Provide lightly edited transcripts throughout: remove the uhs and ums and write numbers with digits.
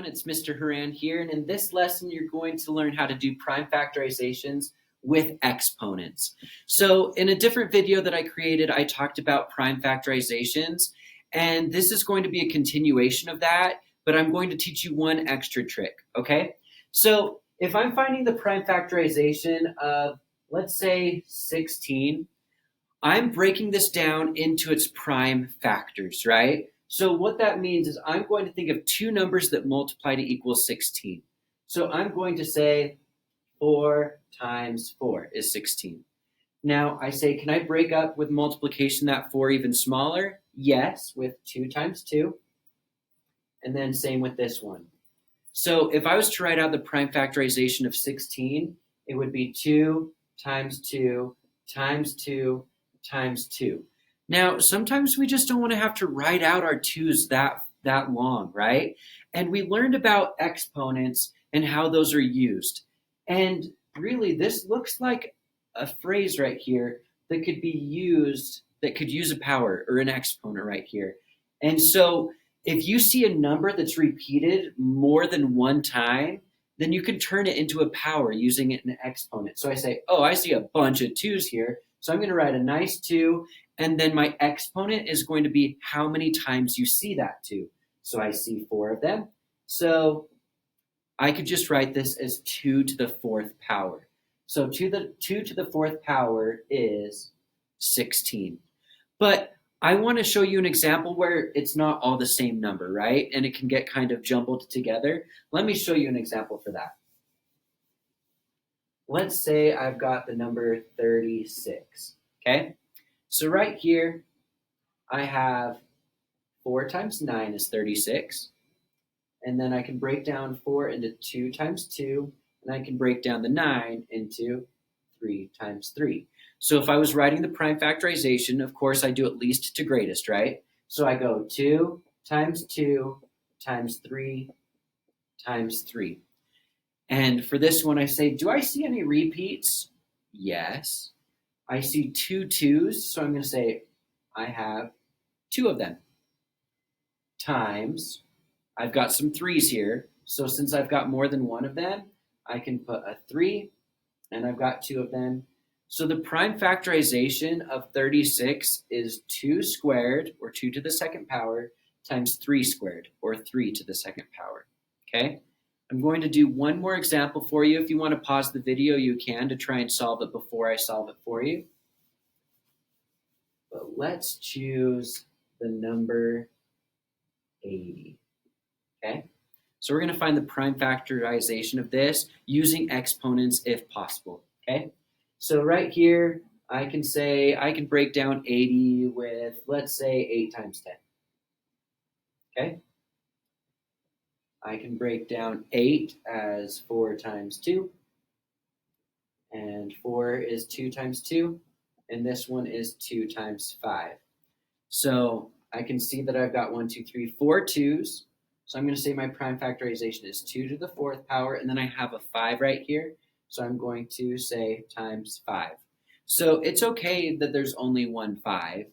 It's Mr. Haran here, and in this lesson you're going to learn how to do prime factorizations with exponents. So in a different video that I created, I talked about prime factorizations, and this is going to be a continuation of that, but I'm going to teach you one extra trick, okay? So if I'm finding the prime factorization of, let's say, 16, I'm breaking this down into its prime factors, right? So what that means is I'm going to think of two numbers that multiply to equal 16. So I'm going to say 4 times 4 is 16. Now I say, can I break up with multiplication that 4 even smaller? Yes, with 2 times 2. And then same with this one. So if I was to write out the prime factorization of 16, it would be 2 times 2 times 2 times 2. Now, sometimes we just don't want to have to write out our 2's that long, right? And we learned about exponents and how those are used. And really, this looks like a phrase right here that could be used, that could use a power or an exponent right here. And so if you see a number that's repeated more than one time, then you can turn it into a power using it in an exponent. So I say, oh, I see a bunch of 2's here. So I'm going to write a nice 2, and then my exponent is going to be how many times you see that 2. So I see 4 of them. So I could just write this as 2 to the 4th power. So 2 to the 4th power is 16. But I want to show you an example where it's not all the same number, right? And it can get kind of jumbled together. Let me show you an example for that. Let's say I've got the number 36, okay? So right here, I have 4 times 9 is 36. And then I can break down 4 into 2 times 2, and I can break down the 9 into 3 times 3. So if I was writing the prime factorization, of course, I do it least to greatest, right? So I go 2 times 2 times 3 times 3. And for this one, I say, do I see any repeats? Yes. I see 2 2's, so I'm going to say I have 2 of them. Times, I've got some 3's here, so since I've got more than one of them, I can put a 3, and I've got 2 of them. So the prime factorization of 36 is 2 squared, or 2 to the 2nd power, times 3 squared, or 3 to the 2nd power, okay? I'm going to do one more example for you. If you want to pause the video, you can to try and solve it before I solve it for you. But let's choose the number 80, okay? So we're going to find the prime factorization of this using exponents if possible, okay? So right here, I can break down 80 with, let's say, 8 times 10, okay? I can break down 8 as 4 times 2, and 4 is 2 times 2, and this one is 2 times 5. So I can see that I've got 1, 2, 3, 4 2's. So I'm going to say my prime factorization is 2 to the 4th power, and then I have a 5 right here. So I'm going to say times 5. So it's okay that there's only one 5.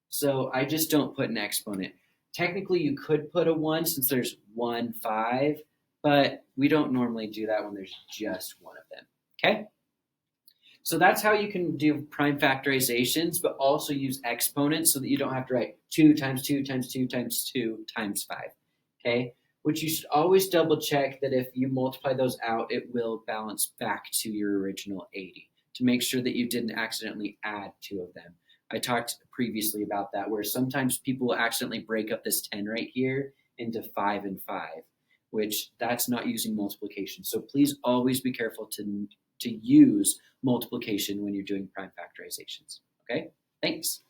So I just don't put an exponent. Technically, you could put a 1 since there's 1 5, but we don't normally do that when there's just one of them, okay? So that's how you can do prime factorizations, but also use exponents so that you don't have to write 2 times 2 times 2 times 2 times 5, okay? Which you should always double check that if you multiply those out, it will balance back to your original 80 to make sure that you didn't accidentally add 2 of them. I talked previously about that, where sometimes people will accidentally break up this 10 right here into 5 and 5, which that's not using multiplication. So please always be careful to use multiplication when you're doing prime factorizations, okay? Thanks.